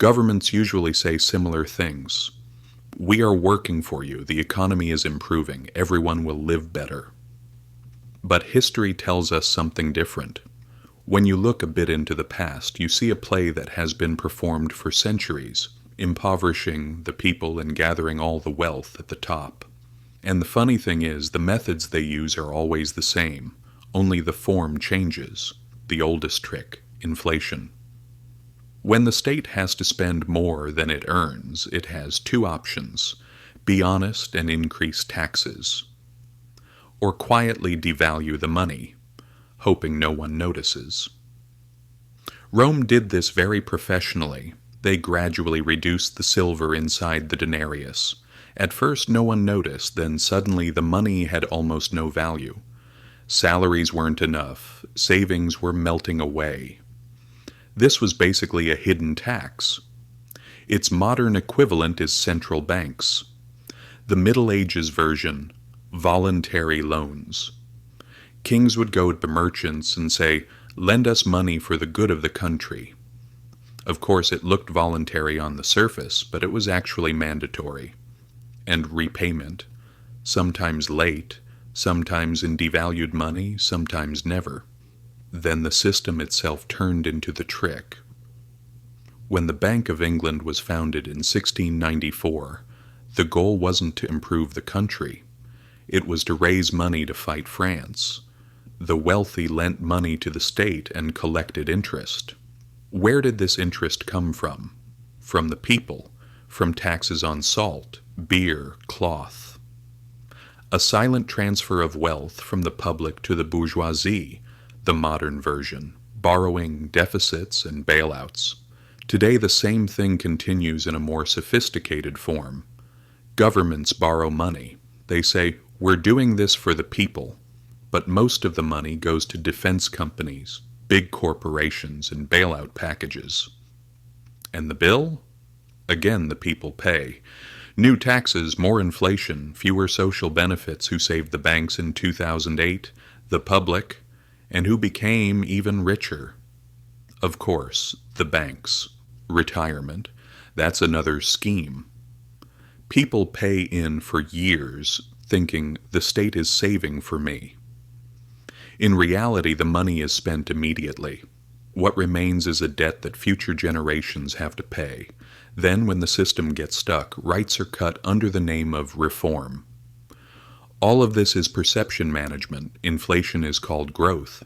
Governments usually say similar things. We are working for you, the economy is improving, everyone will live better. But history tells us something different. When you look a bit into the past, you see a play that has been performed for centuries, impoverishing the people and gathering all the wealth at the top. And the funny thing is, the methods they use are always the same, only the form changes. The oldest trick, inflation. When the state has to spend more than it earns, it has two options: be honest and increase taxes, or quietly devalue the money, hoping no one notices. Rome did this very professionally. They gradually reduced the silver inside the denarius. At first no one noticed, then suddenly the money had almost no value. Salaries weren't enough, savings were melting away. This was basically a hidden tax. Its modern equivalent is central banks. The Middle Ages version, voluntary loans. Kings would go to merchants and say, "Lend us money for the good of the country." Of course, it looked voluntary on the surface, but it was actually mandatory. And repayment, sometimes late, sometimes in devalued money, sometimes never. Then the system itself turned into the trick. When the Bank of England was founded in 1694, the goal wasn't to improve the country. It was to raise money to fight France. The wealthy lent money to the state and collected interest. Where did this interest come from? From the people, from taxes on salt, beer, cloth. A silent transfer of wealth from the public to the bourgeoisie, the modern version, borrowing, deficits, and bailouts. Today the same thing continues in a more sophisticated form. Governments borrow money. They say, "We're doing this for the people," but most of the money goes to defense companies, big corporations, and bailout packages. And the bill? Again, the people pay. New taxes, more inflation, fewer social benefits. Who saved the banks in 2008? The public. And who became even richer? Of course, the banks. Retirement. That's another scheme. People pay in for years, thinking the state is saving for me. In reality, the money is spent immediately. What remains is a debt that future generations have to pay. Then, when the system gets stuck, rights are cut under the name of reform. All of this is perception management. Inflation is called growth.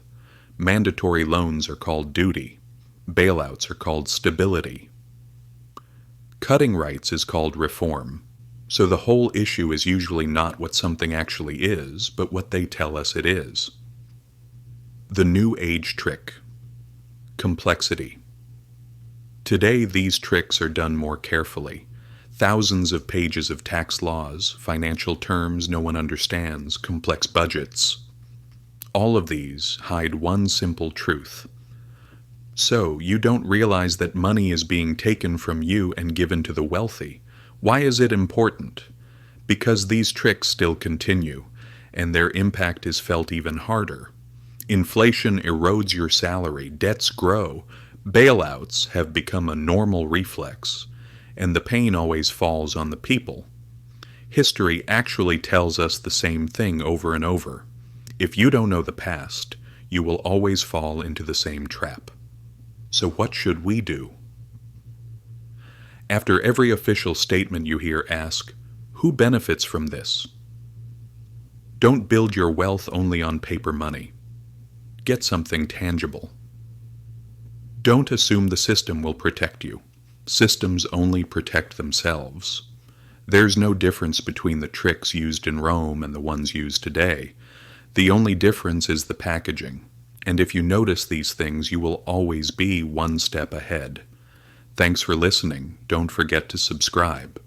Mandatory loans are called duty. Bailouts are called stability. Cutting rights is called reform. So the whole issue is usually not what something actually is, but what they tell us it is. The New Age trick. Complexity. Today these tricks are done more carefully. Thousands of pages of tax laws, financial terms no one understands, complex budgets. All of these hide one simple truth. So, you don't realize that money is being taken from you and given to the wealthy. Why is it important? Because these tricks still continue, and their impact is felt even harder. Inflation erodes your salary, debts grow, bailouts have become a normal reflex, and the pain always falls on the people. History actually tells us the same thing over and over. If you don't know the past, you will always fall into the same trap. So what should we do? After every official statement you hear, ask, who benefits from this? Don't build your wealth only on paper money. Get something tangible. Don't assume the system will protect you. Systems only protect themselves. There's no difference between the tricks used in Rome and the ones used today. The only difference is the packaging. And if you notice these things, you will always be one step ahead. Thanks for listening. Don't forget to subscribe.